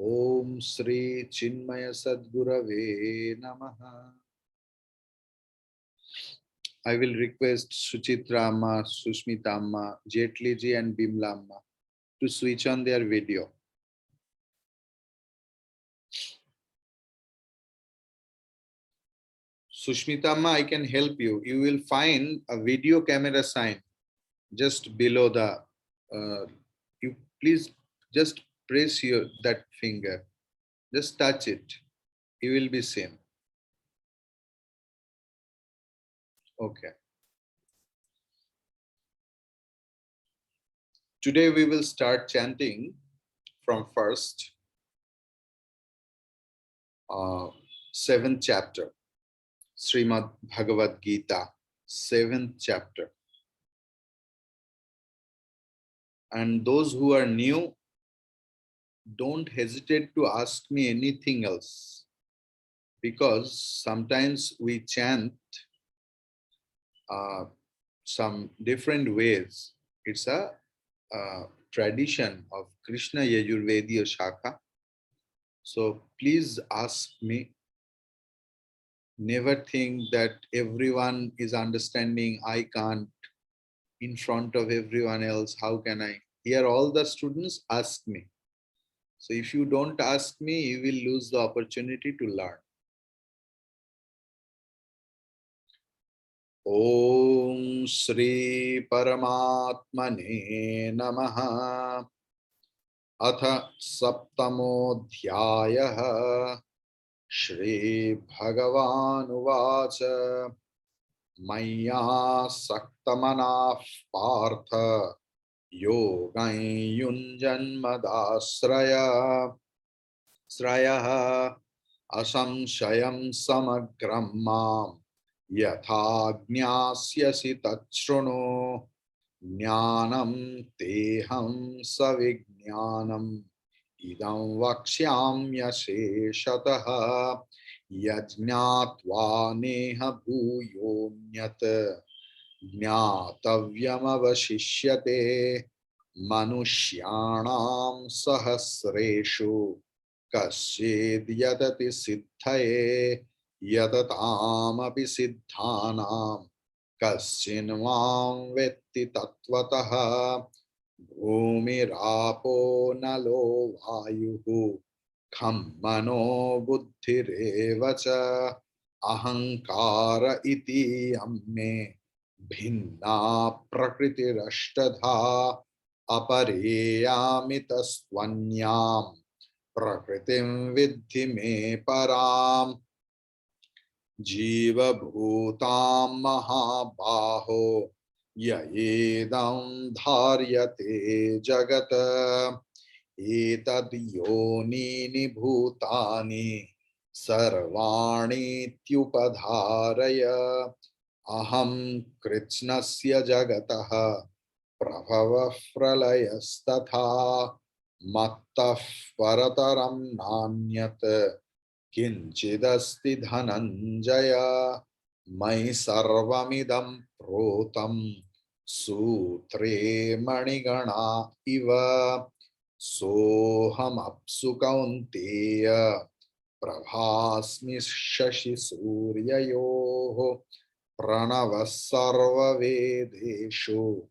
Om Sri Chinmaya Sadgurave Namaha. I will request Suchitra Amma, Sushmita Amma, Jetli ji and Bimla Amma to switch on their video. Sushmita Amma, I can help you. You will find a video camera sign just below the. You please just press that finger. Just touch it. You will be seen. Okay. Today we will start chanting from first 7th chapter, Srimad Bhagavad Gita, 7th chapter. And those who are new, don't hesitate to ask me anything else, because sometimes we chant some different ways. It's a tradition of Krishna Yajurvediya Shakha. So please ask me. Never think that everyone is understanding. I can't in front of everyone else. How can I? Here all the students ask me. So if you don't ask me, you will lose the opportunity to learn. Om Shri Paramatmane Namaha. Atha Saptamodhyayah. Shri Bhagavan Uvacha. Maya Saktamanah Partha. Yogai Yunjanmadasraya. Sraya Asamshayam Samagram Mam. Yatha Jnasyasi Tachruno. Jnanam Teham Savijnanam. Idam Vakshyamya Sheshataha. Yajñātvā neha bhūyōnyat jñātavyamavashishyate manushyanam sahasreshu kasyed yadati siddhaye yadatāmapi siddhānam kasyinvam vetti tattvataha bhūmirāpo nalo vāyuhu kham mano buddhirevacha ahankara iti amme bhinna prakritirashtadha apareyamitastvanyam prakritim vidhi me param jiva bhutam mahabaho yayedam dharyate jagata Etad yonini bhutani sarvani tyupadharaya aham kritsnasya jagataha prabhava pralayasthatha mattah parataram nanyat kinchidasti dhananjaya mai sarvamidam protam sutre manigana iva Soham apsu kaunteya prabhasmi shashi suryayoho pranavas sarva vedeshu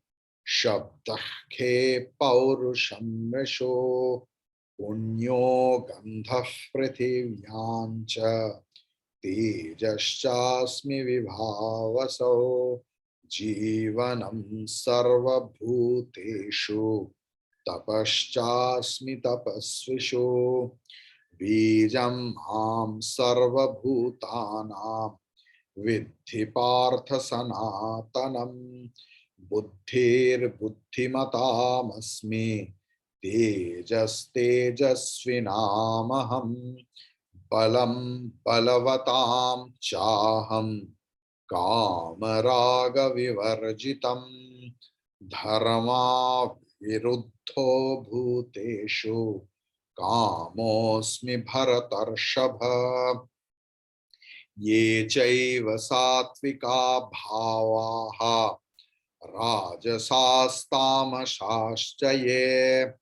shabdah khe paurusham mesho punyo gandhah prithivyancha tejaschasmi vibhavaso jivanam sarva bhuteshu Tapaschasmi tapasvisho bijam ham sarva bhutanam vidhi partha sanatanam buddhir buddhimatam asmi tejas tejasvinamaham balam balavatam chaham kamaraga vivarjitam dharma viruddho bhuteshu kamosmi bharatarshava ye chaiva satvika bhavaha rajasastamashaschye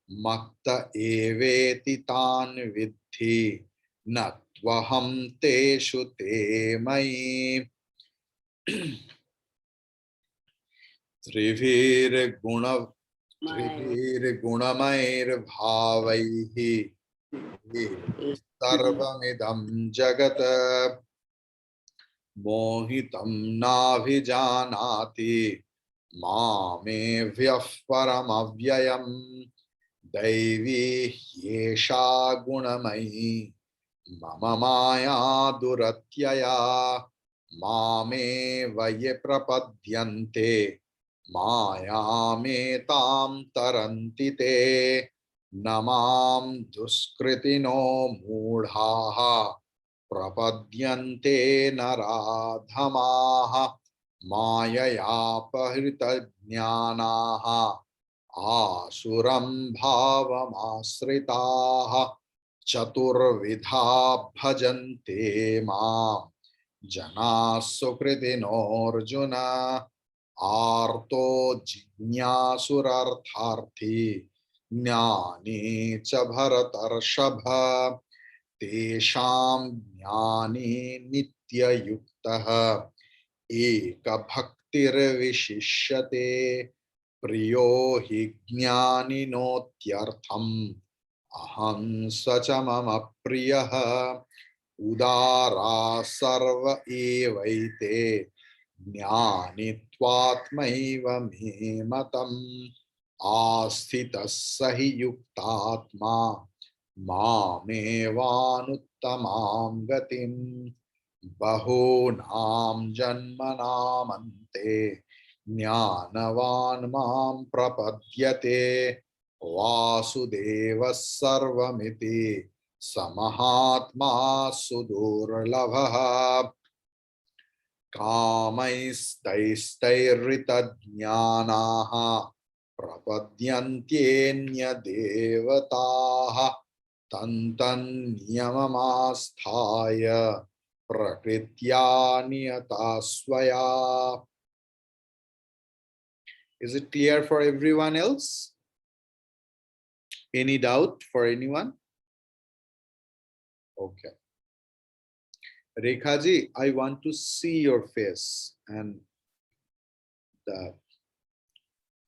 Makta eveti tan vidhi natvaham teshu te mai. Trivir gunamair bhavaihi sarvamidam jagat mohitam nabhijanati mame paramavayam Daivi yesha gunamai mama maya duratyaya mame vaye prapadyante maya me tam tarantite namam duskritino mudhaha prapadyante naradhamaha mayaya pahrita jnanaha Asuram bhavamasritaha chaturvidha bhajante mam jana sukritinarjuna arto jignasurartharthi jnani cha bharatarshabha tesham jnani nitya yuktaha eka bhaktir vishishyate प्रियो हि ज्ञानिनोत्यर्थम् अहं स च मम प्रियः उदारा सर्व एवैते ज्ञानित्वात्मैव मे मतम् आस्थितः स हि युक्तात्मा मामेवानुत्तमां गतिम् बहूनां जन्मनामन्ते ज्ञानवान् मां प्रपद्यते वासुदेवः सर्वमिति समहात्मा सुदुर्लभः कामैस्तैस्तैर्हृतज्ञानाः प्रपद्यन्त्येन्यदेवताः तन्तन्नियममास्थाय प्रकृत्या नियता स्वया. Is it clear for everyone else? Any doubt for anyone? Okay. Rekhaji, I want to see your face and the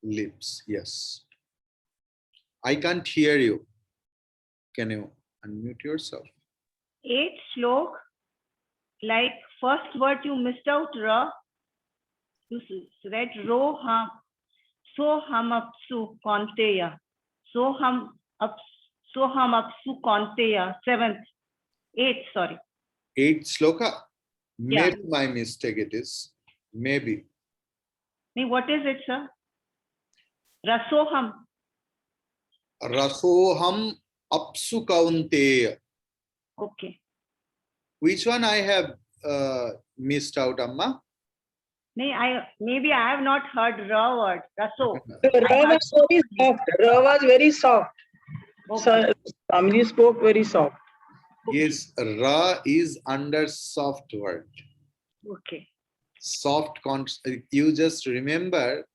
lips. Yes. I can't hear you. Can you unmute yourself? 8th slok, like first word you missed out, ra. You read ro ham, so ham apsu konteya, so ham apsu konteya. 7th, 8th, sorry. 8th sloka. Yeah. Maybe my mistake it is. Maybe. What is it, sir? Rasoham. Rasoham apsu kaunteya. Okay. Which one I have missed out, Amma? Maybe I have not heard ra word. Raso. Ra was very soft. Ra was very soft. Okay. So, Ramji spoke very soft. Yes, Ra is under soft word. Okay. Soft you just remember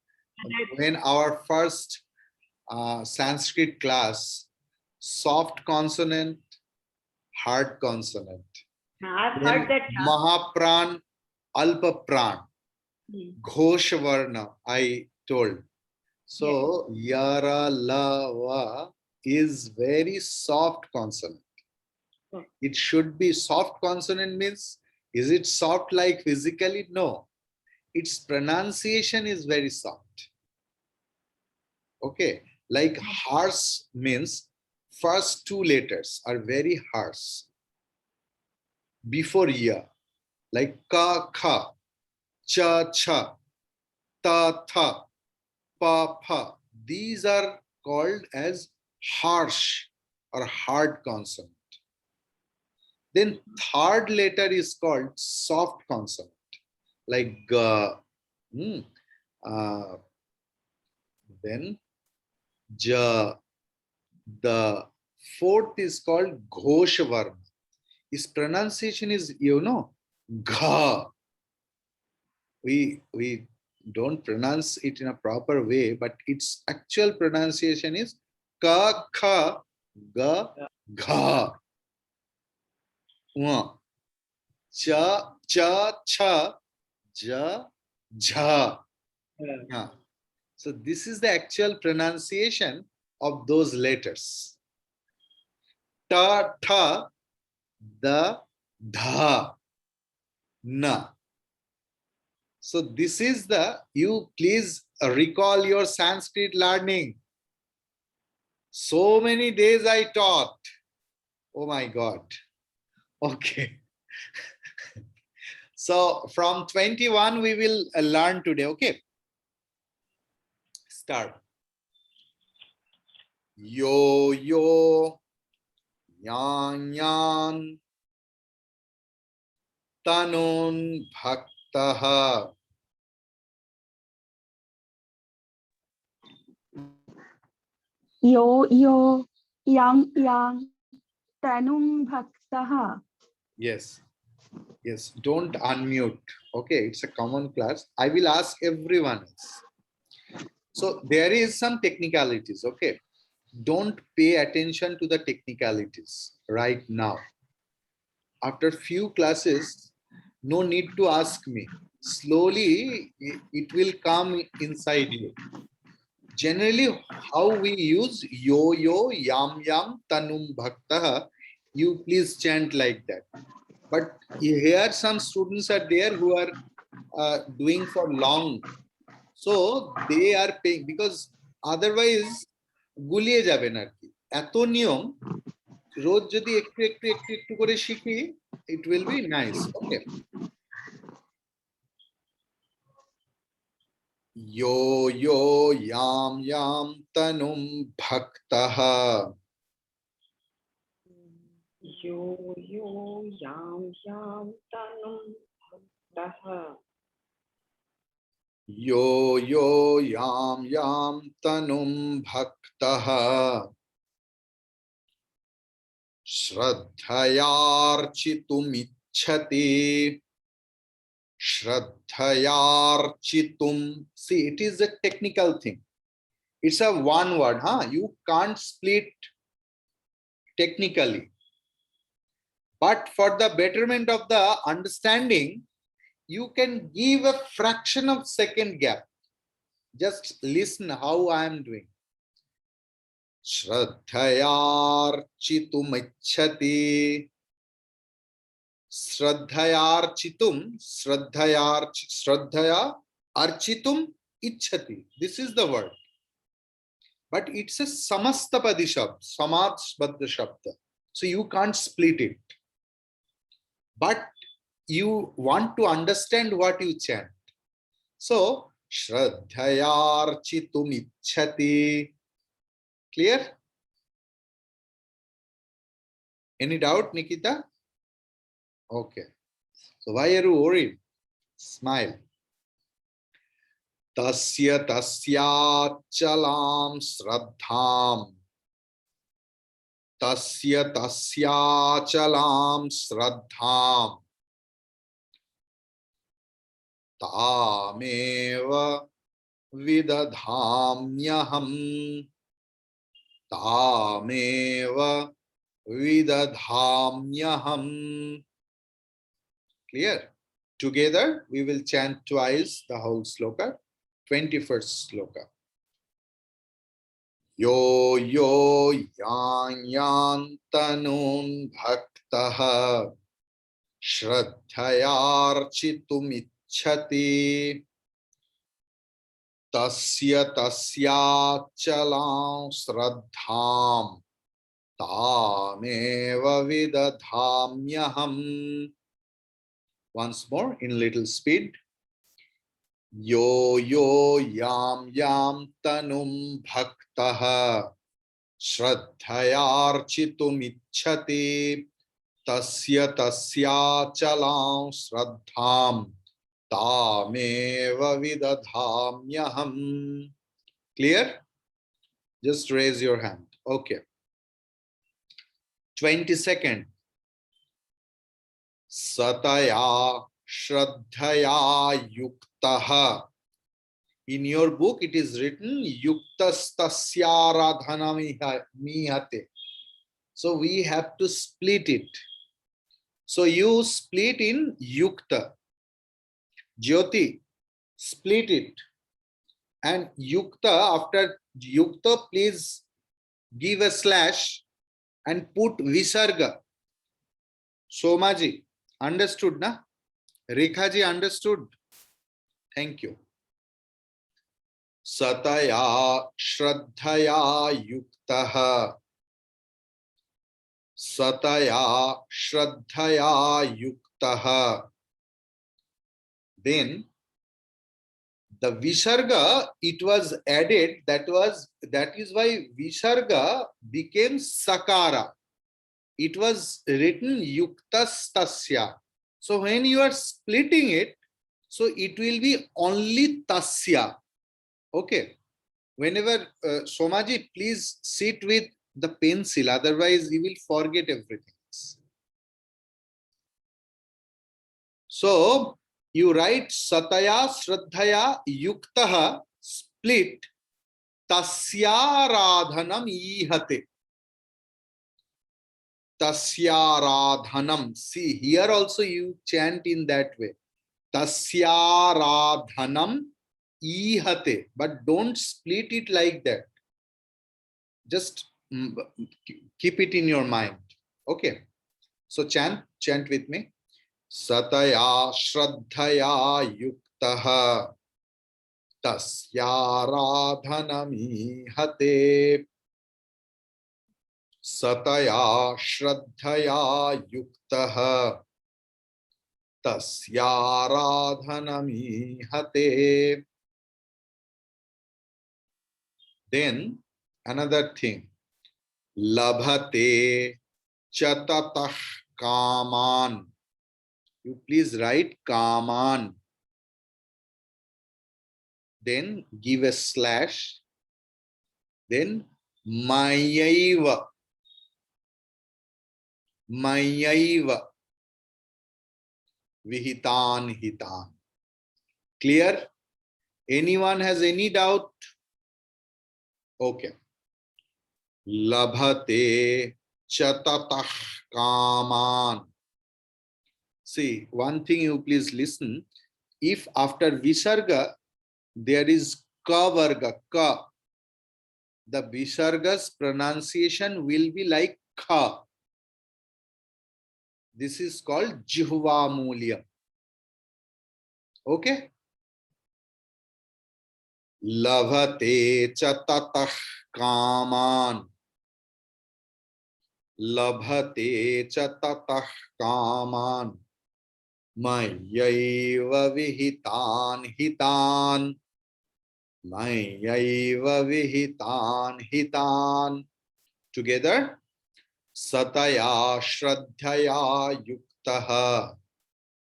when our first Sanskrit class, soft consonant, hard consonant. I've heard that. Mahapran, Alpapran, Ghosh Varna, I told. So, Yara, La, Va is very soft consonant. It should be soft consonant means, is it soft like physically? No. Its pronunciation is very soft. Okay. Like harsh means first two letters are very harsh. Before ya. Like ka, kha, cha, cha, ta, tha, pa, pa. These are called as harsh or hard consonant. Then third letter is called soft consonant, like ga. Then ja. The fourth is called Ghosh Varna. Its pronunciation is, Gha. We don't pronounce it in a proper way, but its actual pronunciation is ka, kha, ga, gha. Cha, cha, cha, ja, jha. Yeah. So this is the actual pronunciation of those letters. Ta, tha, da, dha, na. So this is the, you please recall your Sanskrit learning. So many days I taught. Oh my God. Okay. So from 21 we will learn today. Okay. Start. Yo, yo, yan, yan, tanun, bhaktaha. Yo yo yang yang tanum bhaktaha. Yes. Yes. Don't unmute. Okay. It's a common class. I will ask everyone else. So there is some technicalities. Okay. Don't pay attention to the technicalities right now. After few classes, no need to ask me. Slowly, it will come inside you. Generally, how we use yo yo, yam yam, tanum bhaktaha, you please chant like that. But here some students are there who are doing for long. So they are paying, because otherwise গুলিয়ে যাবেন আর কি। এত নিয়ম রোজ যদি একটু একটু একটু একটু করে শিখি, it will be nice. Okay. Yo yo yam yam tanum bhaktaha. Yo yo yam yam tanum bhaktaha. Yo yo yam yam tanum bhaktaha. Shraddhayarchitum ichhati. Shraddhayarchitum. See, it is a technical thing. It's a one word, huh? You can't split technically. But for the betterment of the understanding, you can give a fraction of second gap. Just listen how I am doing. Shraddhayarchitum ichhati. Shraddhayarchitum, Shraddhaya architum ichhati. This is the word. But it's a samastapadi shabd, samadsbadda shabda. So you can't split it. But you want to understand what you chant. So, Shraddhayarchitum ichhati. Clear? Any doubt, Nikita? Okay. So why are you worried? Smile. Tasya tasya chalam shraddham. Tasya tasya chalam shraddham. Tameva vidadhamyaham. Tameva vidadhamyaham. Clear? Together, we will chant twice the whole sloka, 21st sloka. Yo yo yan yan tanun bhaktaha shraddhayarchitum ichhati tasya tasya chalam shraddham tameva vidadhamyaham. Once more in little speed. Yo yo yam yam tanum bhaktaha shraddhayarchitum ichhati tasya tasya chalam shraddham tameva vidadhamyaham. Clear? Just raise your hand. Okay. 22nd. Sataya shraddhaya yuktaha In your book, it is written Yuktastasya mihate. So we have to split it. So you split in Yukta. Jyoti, split it. And Yukta, after Yukta, please give a slash and put Visarga. Somaji, understood na? Rekhaji, understood? Thank you. Sataya Shraddhaya Yuktaha. Sataya Shraddhaya Yuktaha. Then the Visarga, it was added, that is why Visarga became Sakara. It was written Yuktastasya. So when you are splitting it, so it will be only Tasya. Okay. Whenever, Somaji, please sit with the pencil, otherwise you will forget everything. So you write Sataya Shraddhaya Yuktaha, split Tasyaradhanam ihate. Tasyaradhanam. See, here also you chant in that way. Tasyaradhanam ihate. But don't split it like that. Just keep it in your mind. Okay. So chant with me. Sataya Shraddhaya Yuktaha Tasyaradhanamihate. Sataya Shraddhaya Yuktaha Tasyaradhanamihate. Then another thing. Labhate chatatah kaman. You please write kaman. Then give a slash. Then mayaiva. Mayaiva. Vihitan hitan. Clear? Anyone has any doubt? Okay. Labhate chatatah kaman. See, one thing you please listen. If after Visarga there is ka varga, ka, the Visarga's pronunciation will be like kha. This is called Jihva Mulyam. Okay? Labhate chatatah kaman. Labhate chatatah kaman. Mayaiva vihitan hitan. Mayaiva vihitan hitan. Together. Sataya Shraddhaya Yuktaha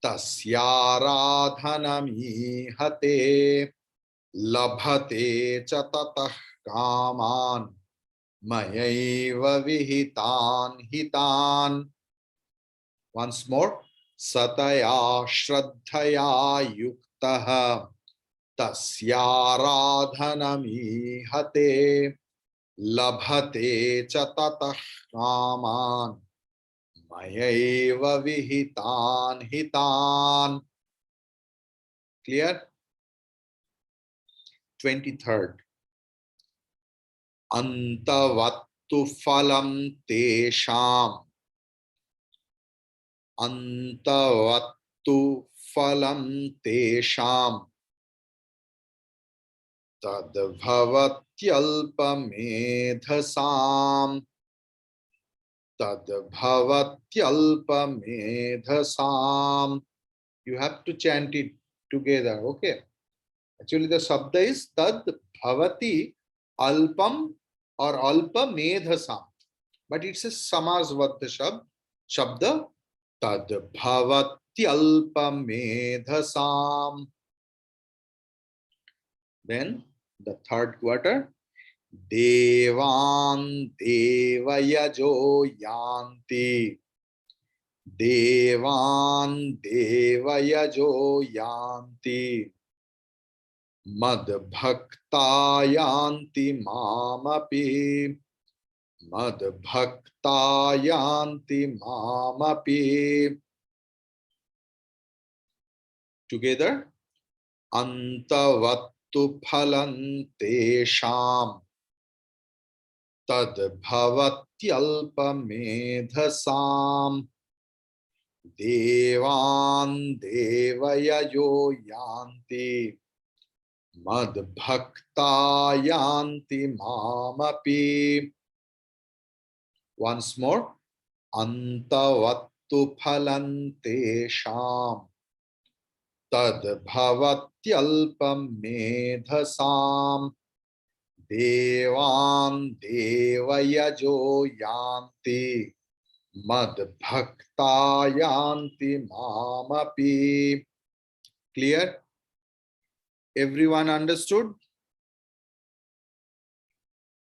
Tasyaradhanamihate. Labhate chatatah kaman. Mayaiva vihitan hitan. Once more. Sataya Shraddhaya Yuktaha Tasyaradhanamihate. Labhate chatatah kaman. Mayaiva vihitan hitan. Clear? 23rd. Antavattu phalam tesham. Antavattu phalam tesham. Tadbhavatyalpamedhasam. Tadbhavatyalpamedhasam. You have to chant it together, okay? Actually, the sabda is tad bhavati alpam or alpa medhasam. But it's a samasvaddha shabda. Tad bhavati alpa medhasam. Then the third quarter. Devan devayajo yanti. Devan devayajo yanti. Mad bhakta yanti mamapi. Mad bhakta yanti mamapi. Together. Antavattu phalantesham tad bhavatyalpamedhasam devan devayayo yanti mad bhakta yanti mamapi. Once more. Antavattu phalantesham tad bhavatyalpamedhasam devan devayajo yanti mad bhakta yanti mamapi. Clear? Everyone understood?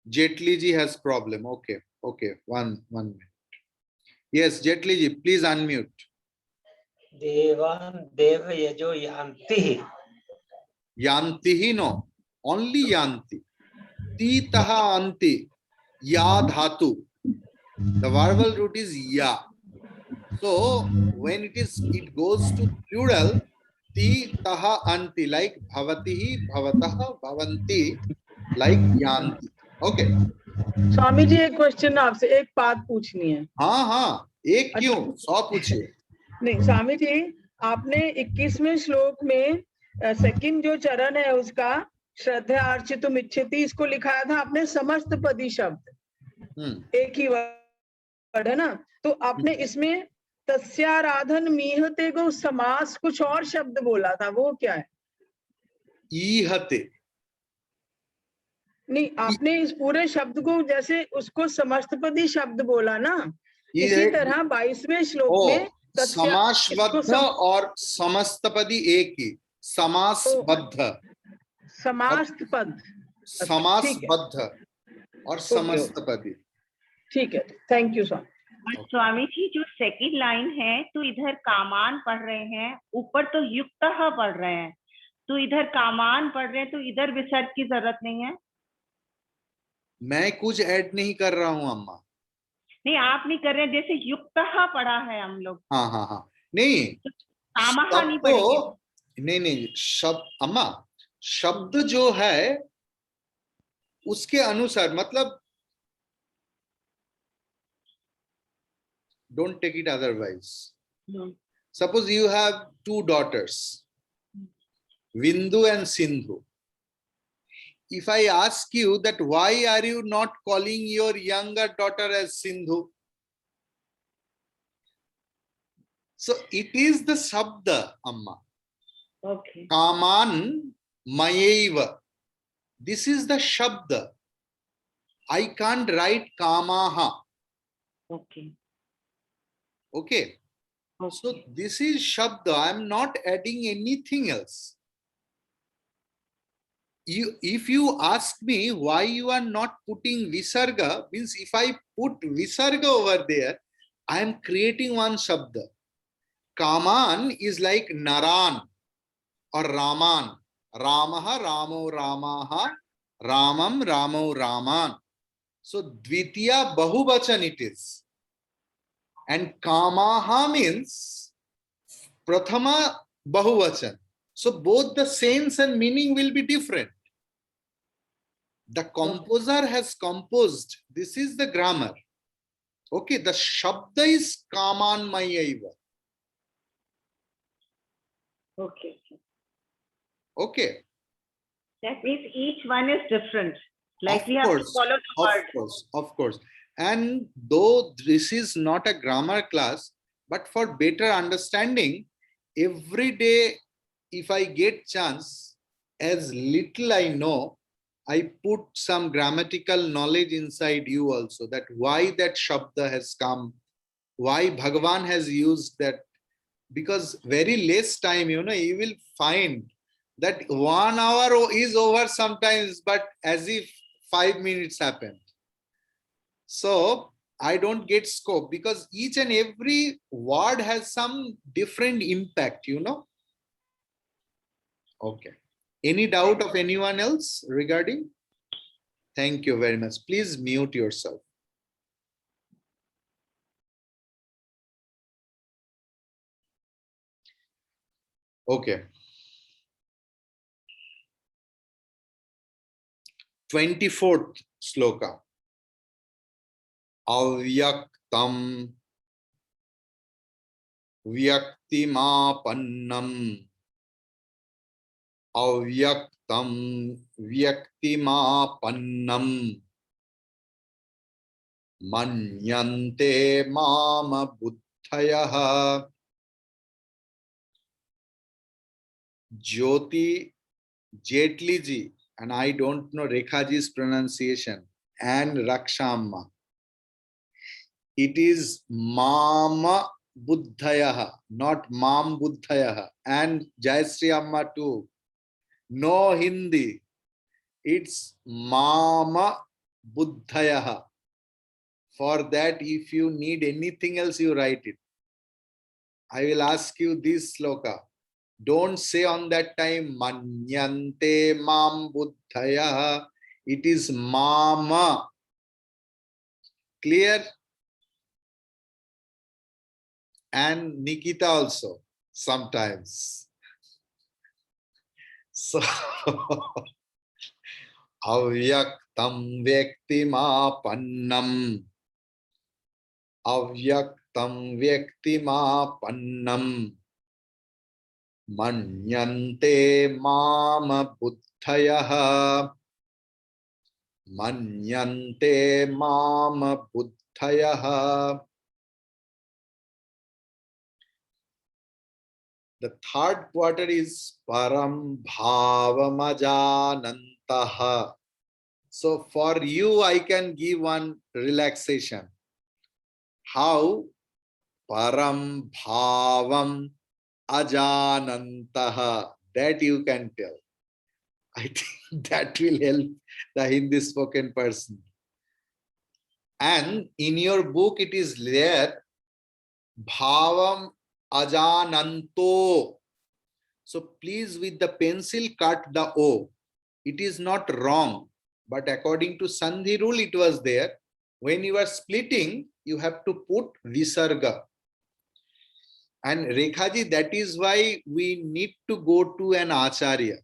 Jetli ji has problem. Okay. One minute. Yes, Jetli ji, please unmute. Devan Deva Yajo Yanti. Yanti hi no. Only yanti. Ti taha anti. Ya dhatu. The verbal root is ya. So when it goes to plural, ti taha anti, like bhavatihi, bhavataha, bhavanti, like yanti. Okay. Swami ji एक question आपसे एक बात पूछनी है. हाँ एक क्यों 100 पूछिए. नहीं स्वामी जी, आपने 21वें श्लोक में सेकंड जो चरण है उसका श्रद्धा अर्चितुम इच्छति, इसको लिखाया था आपने समस्त पदी शब्द. एक ही वर्ड है ना. तो आपने इसमें तस्याराधन मीहते को समास कुछ और शब्द बोला था, वो क्या है? ईहते. नहीं, आपने इस पूरे शब्द को जैसे उसको समस्तपदी शब्द बोला ना, इसी तरह 22वें श्लोक में समासबद्ध और समस्तपदी एक ही. समासबद्ध, समासपद, समासबद्ध और समस्तपदी. ठीक है. थैंक यू स्वामी. स्वामी जी, जो सेकंड लाइन है तो इधर कामान पढ़ रहे हैं, ऊपर तो युक्तः पढ़ रहे हैं, तो इधर कामान पढ़ रहे हैं, तो इधर विसर्ग की जरूरत नहीं है. मैं कुछ ऐड नहीं कर रहा हूं अम्मा. नहीं, आप नहीं कर रहे हैं, जैसे युक्तः पढ़ा है हम लोग. हाँ नहीं, कामः नहीं पढ़ेंगे. नहीं शब्द अम्मा, शब्द जो है उसके अनुसार, मतलब don't take it otherwise. Suppose you have two daughters, Vindu and Sindhu. If I ask you that why are you not calling your younger daughter as Sindhu? So it is the Shabda, Amma. Okay. Kaman Mayeva. This is the Shabda. I can't write Kamaha. Okay. Okay. So this is Shabda. I am not adding anything else. If you ask me why you are not putting Visarga, means if I put Visarga over there, I am creating one Shabda. Kaman is like Naran or Raman. Ramaha, Ramo, Ramaha, Ramam, Ramo, Raman. So Dvitiya Bahubachan it is. And Kamaha means Prathama Bahuvachan. So both the sense and meaning will be different. The composer has composed. This is the grammar. Okay, the Shabda is Kaman Mayaiva. Okay. Okay. That means each one is different. Like Of we have to course, follow the word. Of course. And though this is not a grammar class, but for better understanding, every day, if I get chance, as little I know, I put some grammatical knowledge inside you also, that why that Shabda has come, why Bhagavan has used that, because very less time, you will find that 1 hour is over sometimes, but as if 5 minutes happened. So I don't get scope, because each and every word has some different impact, Okay. Any doubt of anyone else regarding? Thank you very much. Please mute yourself. Okay. 24th sloka. Avyaktam vyaktimapannam. Avyaktam vyaktimapannam. Manyante mama buddhayaha. Jyoti Jetli ji, and I don't know Rekha ji's pronunciation, and Rakshamma. It is Mama Buddhayaha, not Mam Buddhayaha. And Jayasri Amma too. No Hindi. It's Mama Buddhayaha. For that, if you need anything else, you write it. I will ask you this sloka. Don't say on that time, Manyante Mam Buddhaya. It is Mama. Clear? And Nikita also, sometimes. So, Avyaktam Vyaktimapannam. Avyaktam Vyaktimapannam. Manyante mama buddhayaha. Manyante mama buddhayaha. The third quarter is param bhavamajanantaha. So for you, I can give one relaxation. How? Param bhavam ajanantaha. That you can tell. I think that will help the Hindi spoken person. And in your book, it is there, bhavam ajananto. So please, with the pencil, cut the O. It is not wrong, but according to Sandhi rule, it was there. When you are splitting, you have to put visarga. And Rekhaji, that is why we need to go to an acharya.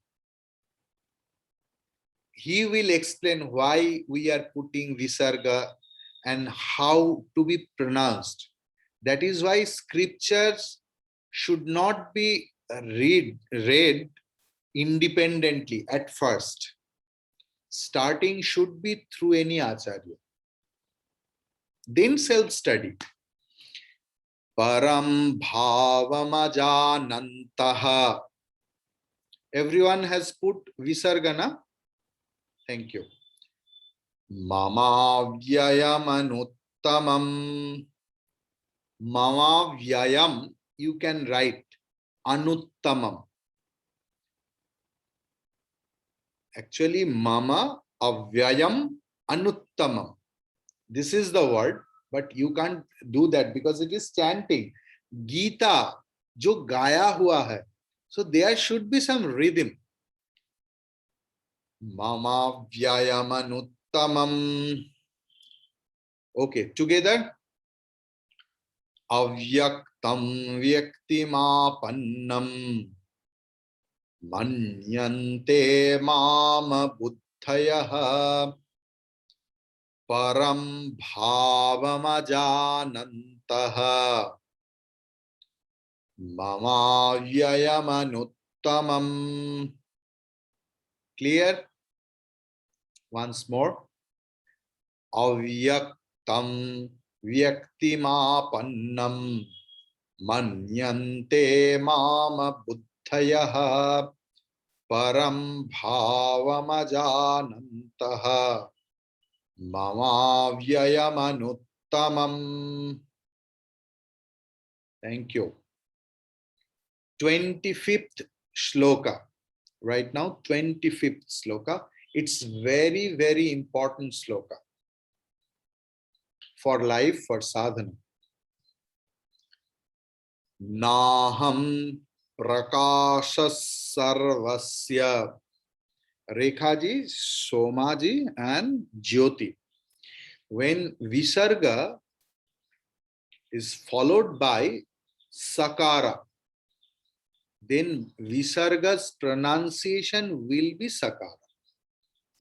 He will explain why we are putting visarga and how to be pronounced. That is why scriptures should not be read independently at first. Starting should be through any acharya. Then self-study. Param bhavamajanantaha. Everyone has put visargana. Thank you. Mama vyayam. Mama vyayam, you can write anuttamam. Actually, mama avyayam anuttamam. This is the word, but you can't do that because it is chanting. Gita, jo gaya hua hai. So there should be some rhythm. Mama vyayam anuttamam. Okay, together. Avyaktam vyaktimapannam. Manyante mama buddhayaha. Param bhavamajanantaha. Mama vyayamanuttamam. Clear? Once more. Avyaktam vyaktimapannam. Manyante mama buddhayaha. Param bhavamajanantaha. Mama vyayamanuttamam. Thank you. 25th shloka. Right now, 25th shloka. It's very, very important shloka for life, for sadhana. Naham prakashas sarvasya Rekhaji, Somaji, and Jyoti. When Visarga is followed by Sakara, then Visarga's pronunciation will be Sakara.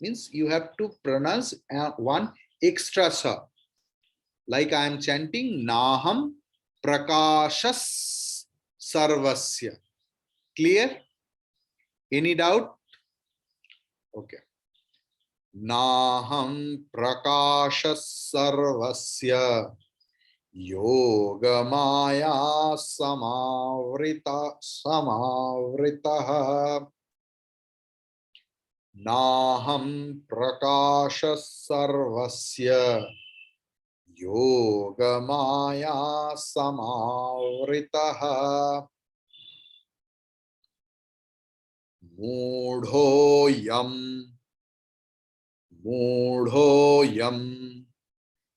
Means you have to pronounce one extra sa. Like I am chanting Naham Prakashas Sarvasya. Clear? Any doubt? Okay. Naham Prakashas Sarvasya Yogamaya Samavritaha Naham Prakashas Sarvasya Yogamaya Samavritaha Mudhoyam.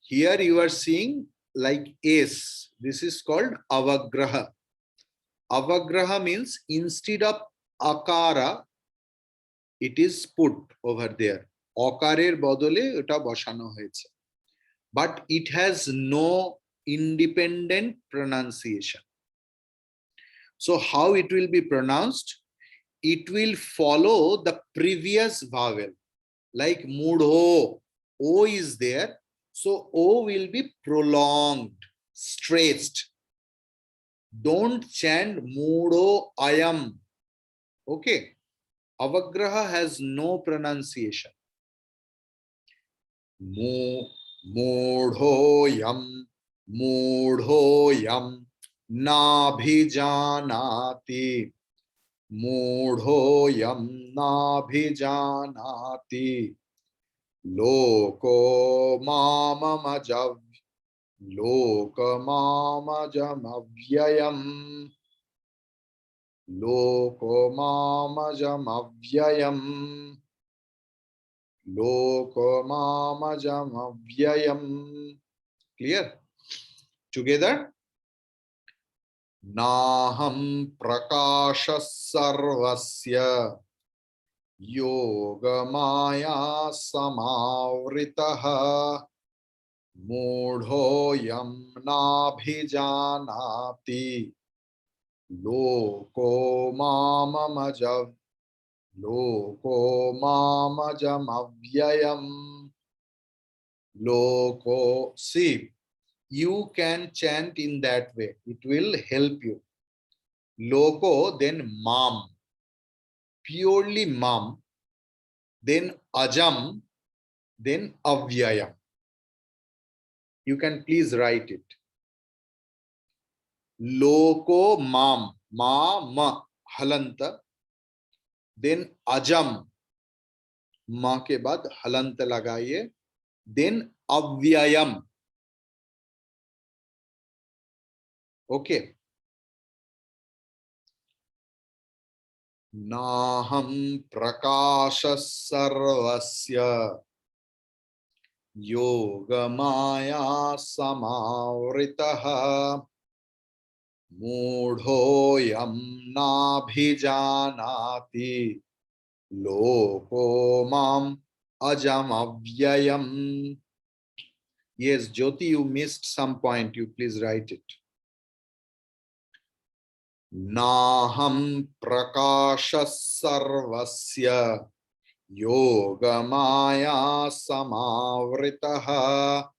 Here you are seeing like S. This is called Avagraha. Avagraha means instead of Akara, it is put over there. Akarer bodole eta boshano hoyeche. But it has no independent pronunciation. So how it will be pronounced? It will follow the previous vowel. Like Mudho, O is there. So O will be prolonged, stretched. Don't chant Mudho Ayam. Okay. Avagraha has no pronunciation. Mudhoyam, Mudhoyam, Nabhijanati. Mudhoyam Nabhijanati. Loko mamajamavyayam. Loko mamajamavyayam. Loko mamajamavyayam. Clear? Together? Naham prakashas sarvasya Yogamaya samavritaha Mudhoyam nabhijanati Loko mamajamavyayam. Loko. See, you can chant in that way. It will help you. Loko, then mam. Purely mam. Then ajam. Then avyayam. You can please write it. Loko mam. Ma halanta. Then ajam. Ma ke baad halanta lagaiye. Then avyayam. Okay. Naham prakashas sarvasya Yogamaya samavritaha Mudhoyam nabhijanati Loko mam ajamavyayam. Yes, Jyoti, you missed some point. You please write it. Naham prakashas sarvasya Yogamaya samavritaha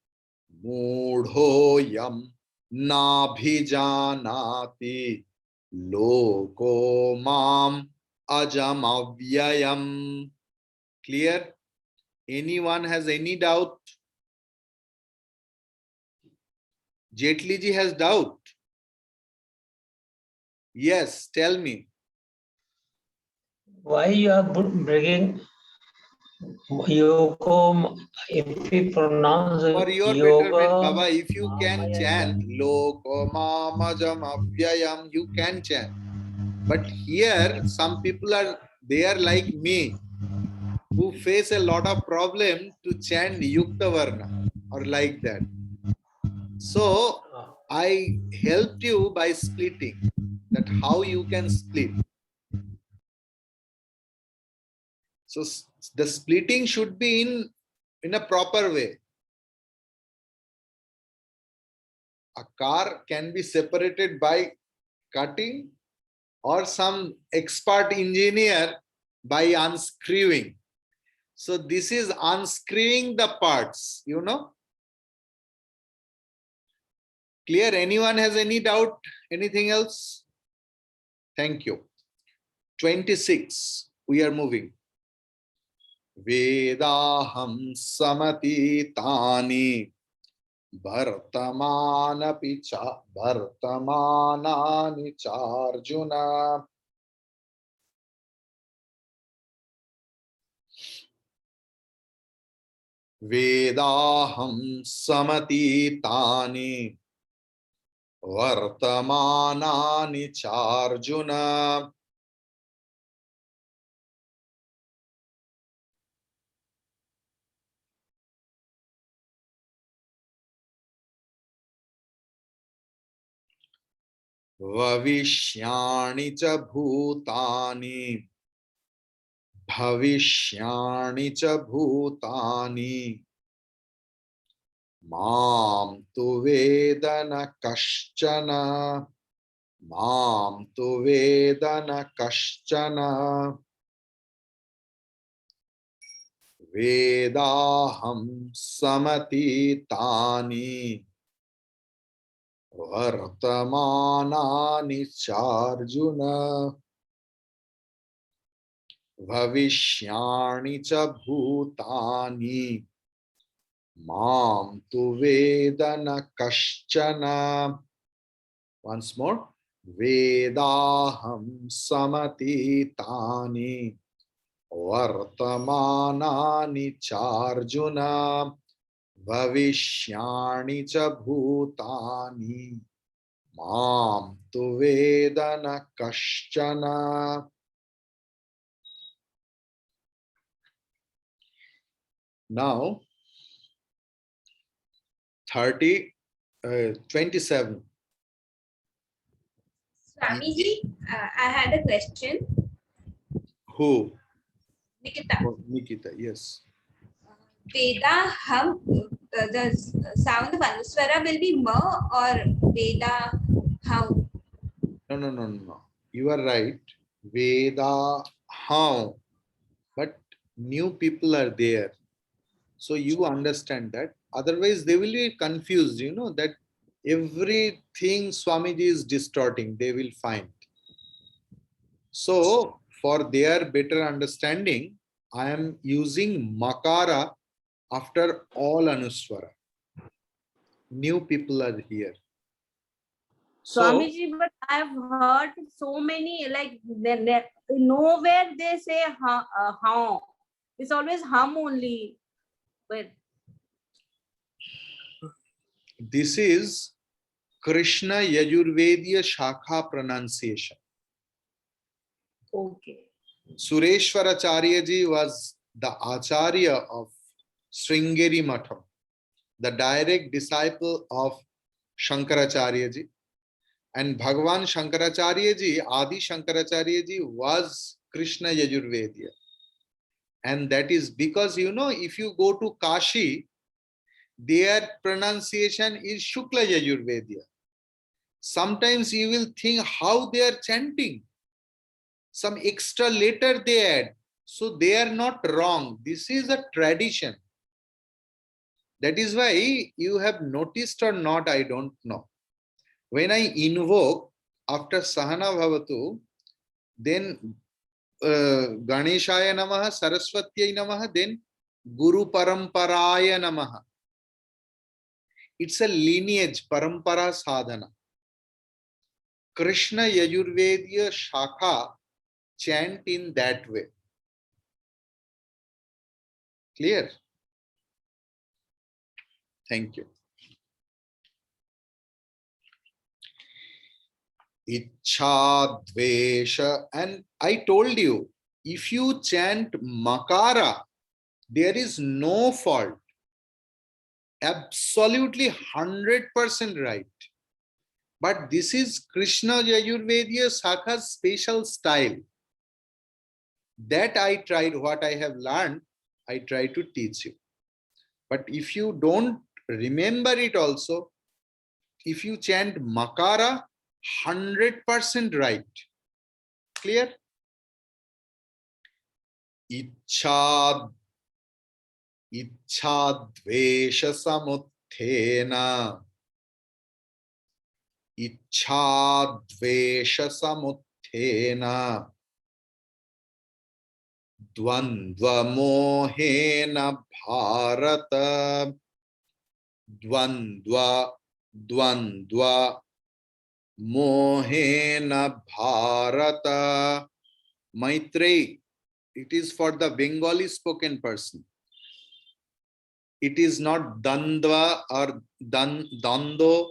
Mudhoyam nabhijanati Loko mam ajamavyayam. Clear? Anyone has any doubt? Jetli ji has doubt. Yes, tell me. Why you are bringing Yoko? If we pronounce For your yoga, betterment, Baba, if you can chant Loko mamajamavyayam, you can chant. But here, some people are, they are like me, who face a lot of problem to chant Yukta Varna or like that. So, I helped you by splitting, that how you can split. So the splitting should be in a proper way. A car can be separated by cutting, or some expert engineer by unscrewing. So this is unscrewing the parts, you know. Clear? Anyone has any doubt? Anything else? Thank you. 26. We are moving. Vedaham samatitani bhartamanapi cha bhartamanani charjuna. Vedaham samatitani vartamanani charjuna. Vavishyani cha bhutani bhavishyani cha bhutani mam tu vedana kaschana mam tu vedana kaschana vedaham samatitani vartamanani charjuna bhavishyani cha bhutani mam tu vedana kaschana. Once more. Vedaham samatitani vartamanani charjuna bhavishyani cha bhutani mam tu vedana kaschana. Now 27. Swamiji, I had a question. Who? Nikita. Oh, Nikita, yes. Veda hum, the sound of Anuswara will be ma or Veda hum? No. You are right. Veda how? But new people are there. So you understand that. Otherwise, they will be confused, you know, that everything Swamiji is distorting, they will find. So, for their better understanding, I am using Makara after all Anuswara. New people are here. So, Swamiji, but I've heard so many, like, nowhere they say hum. It's always hum only. But this is Krishna Yajurvediya Shakha pronunciation. okay. Sureshwaracharya ji was the Acharya of Sringeri Matham, the direct disciple of Shankaracharya ji. And Bhagavan Shankaracharya ji, Adi Shankaracharya ji, was Krishna Yajurvediya. And that is because, you know, if you go to Kashi, their pronunciation is Shukla Yajurvediya. Sometimes you will think how they are chanting. Some extra letter they add. So they are not wrong. This is a tradition. That is why you have noticed or not, I don't know. When I invoke after Sahana Bhavatu, then Ganeshaya Namaha, Saraswatyai Namaha, then Guru Paramparaya Namaha. It's a lineage, Parampara Sadhana. Krishna Yajurvediya Shakha chant in that way. Clear? Thank you. Ichha, Dvesha, and I told you, if you chant Makara, there is no fault. Absolutely 100% right. But this is Krishna Yajurvediya Shakha's special style. That I tried, what I have learned, I try to teach you. But if you don't remember it also, if you chant Makara, 100% right. Clear? Ichha dvesha samuthena. Ichha dvesha samuthena. Dvandva mohena bharata. Dvandva mohena bharata. Maitreyi, it is for the Bengali spoken person. It is not dandva or dando.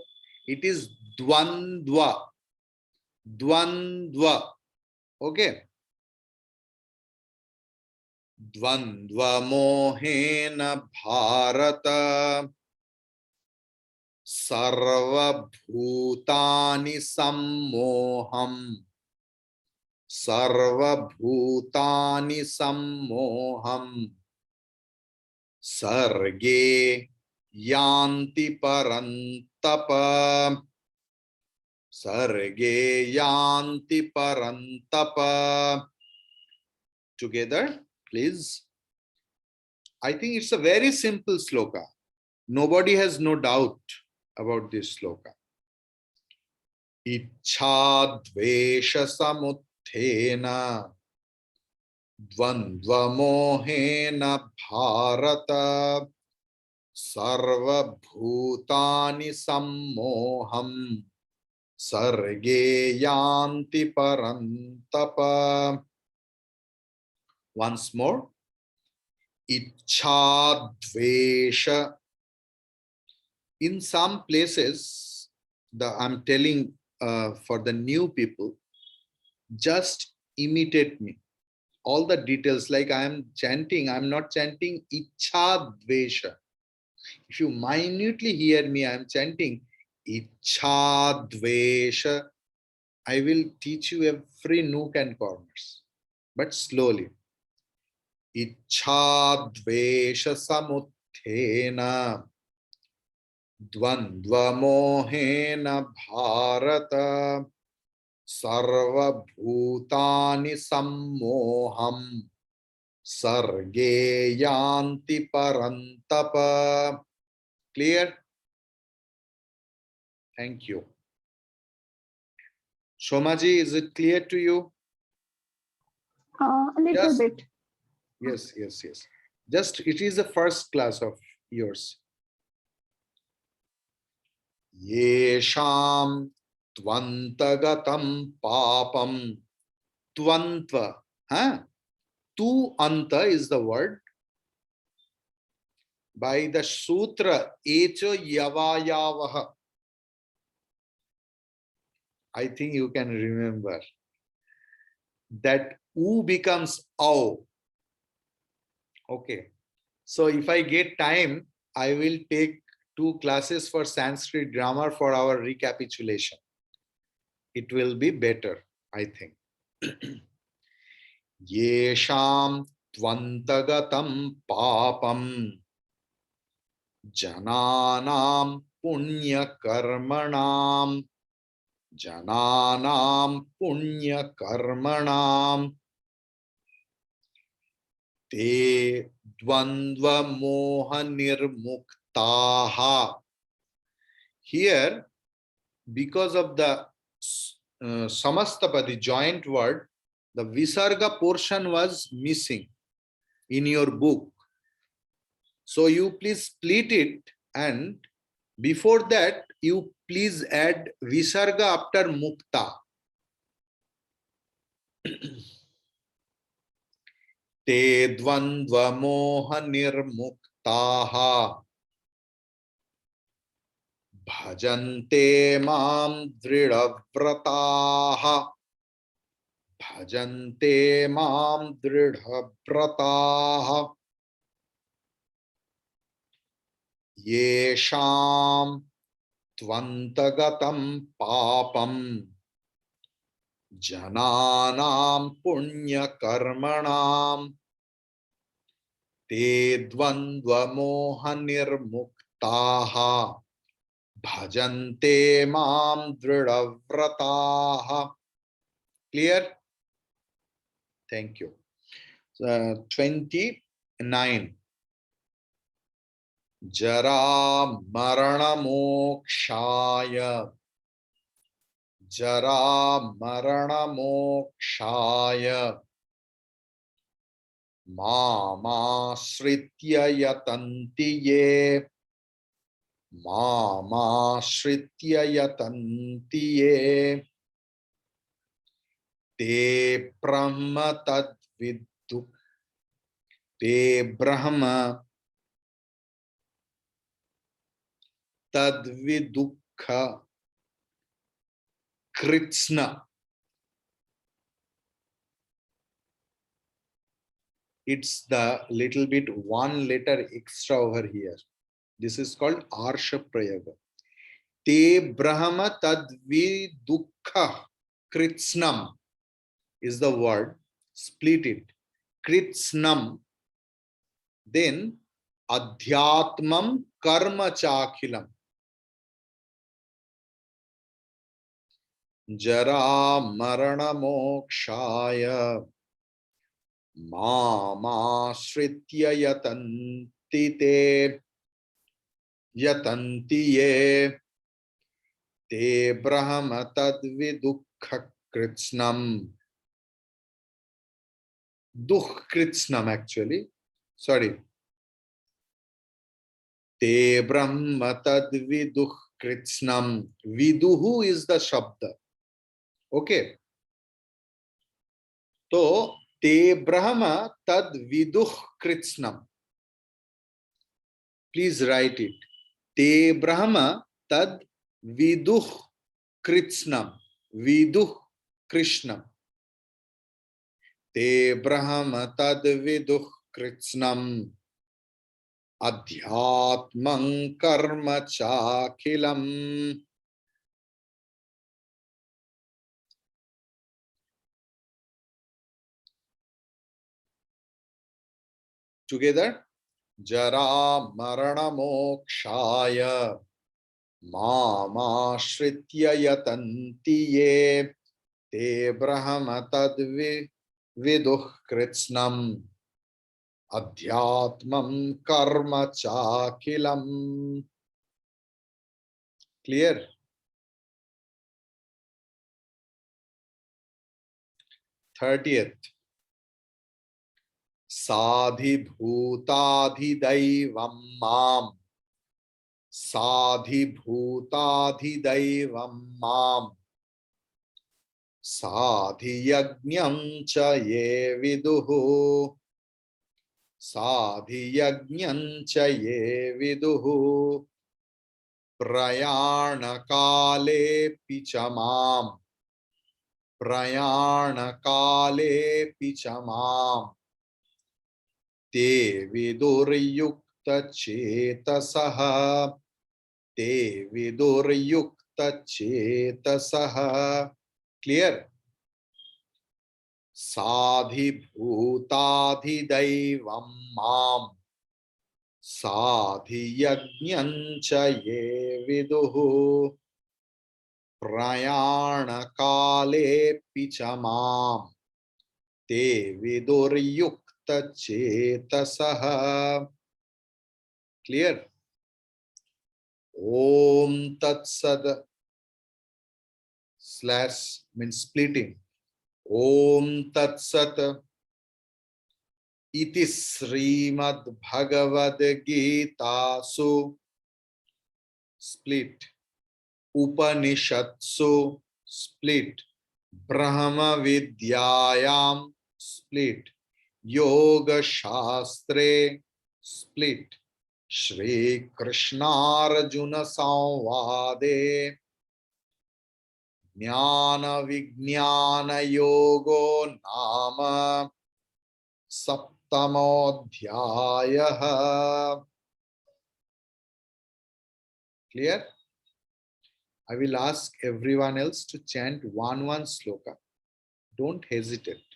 It is dvandva. Dvandva. Okay. Dvandva mohena bharata. Sarva bhutani sammoham. Sarva bhutani sammoham. Sarge yanti parantapa. Sarge yanti parantapa. Together, please. I think it's a very simple sloka. Nobody has no doubt about this sloka. Ichha dvesha samuthena. Dvandva mohena bharata. Sarva bhutani sammoham. Sarge yanti parantapa. Once more. Ichha dvesha. In some places, I'm telling for the new people, just imitate me. All the details, like I am chanting, I'm not chanting Ichha dvesha. If you minutely hear me, I'm chanting Ichha dvesha. I will teach you every nook and corners, but slowly. Ichha dvesha samuthena. Dvandva mohena bharata. Sarva bhutani sammoham. Sarge yanti parantapa. Clear? Thank you. Shomaji, is it clear to you? A little Yes. bit. Yes. Just, it is the first class of yours. Yesham tvantagatam papam. Tvantva. Tu anta is the word. By the sutra, echo yavayavaha. I think you can remember that u becomes au. Okay. So if I get time, I will take 2 classes for Sanskrit grammar for our recapitulation. It will be better, I think. Yesham tvantagatam papam. Jananam punya karmanam. Jananam punya karmanam. Te dvandva moha nirmuktaha. Here, because of the samastapadi joint word, the visarga portion was missing in your book. So you please split it, and before that you please add visarga after mukta. Te dvandva moha nirmuktaha. Bhajante mam dridhavrataha. Bhajante mam dridhavrataha. Yesham tvantagatam papam. जनानां पुण्यकर्मणां ते द्वन्द्वमोहनिर्मुक्ताः भजन्ते मां दृढव्रताः. Clear? Thank you. 29. जरा मरण मोक्षाय मामाश्रित्य यतन्ति ये ते ब्रह्म तद्विदुःख कृत्स्न. It's the little bit one letter extra over here. This is called Arsha Prayaga. Te Brahma Tadvidukha Kritsnam is the word. Split it. Kritsnam. Then Adhyatmam Karma Chakhilam. Jara Marana Mokshaya Mamashritya yatanti ye te brahma tadvidukha kritsnam. Dukh kritsnam actually. Sorry. Te brahma tadvidukh kritsnam. Viduhu is the shabda. Okay. So, te brahma tad viduh kritsnam. Please write it. Te brahma tad viduh kritsnam. Viduh krishnam. Te brahma tad viduh kritsnam. Adhyatmam karma chakhilam. Together. Jara marana mokshaya mamashritya yatanti ye te brahma tadviduh kritsnam adhyatmam karma chakhilam. Clear? Thirtieth. Sadhibhutadhidaivam mam. Sadhibhutadhidaivam mam. Sadhiyajñam cha ye viduhu. Sadhiyajñam cha ye viduhu. Prayana kale pichamam. Prayana kale pichamam. Te viduryukta chetasaha. Te viduryukta chetasaha. Clear? Sadhibhutadhidaivam mam. Sadhiyajñam cha ye viduhu. Prayana kale pichamam. Te viduryukta chetasaha. Clear? Om Tat Sad / means splitting. Om Tat Sat iti Srimad Bhagavad Gita Su split Upanishatsu split Brahma Vidyayam split Yoga Shastre split Shri Krishna Arjuna Samvade Jnana Vijnana Yogo Nama Saptamodhyayaha. Clear? I will ask everyone else to chant one sloka. Don't hesitate.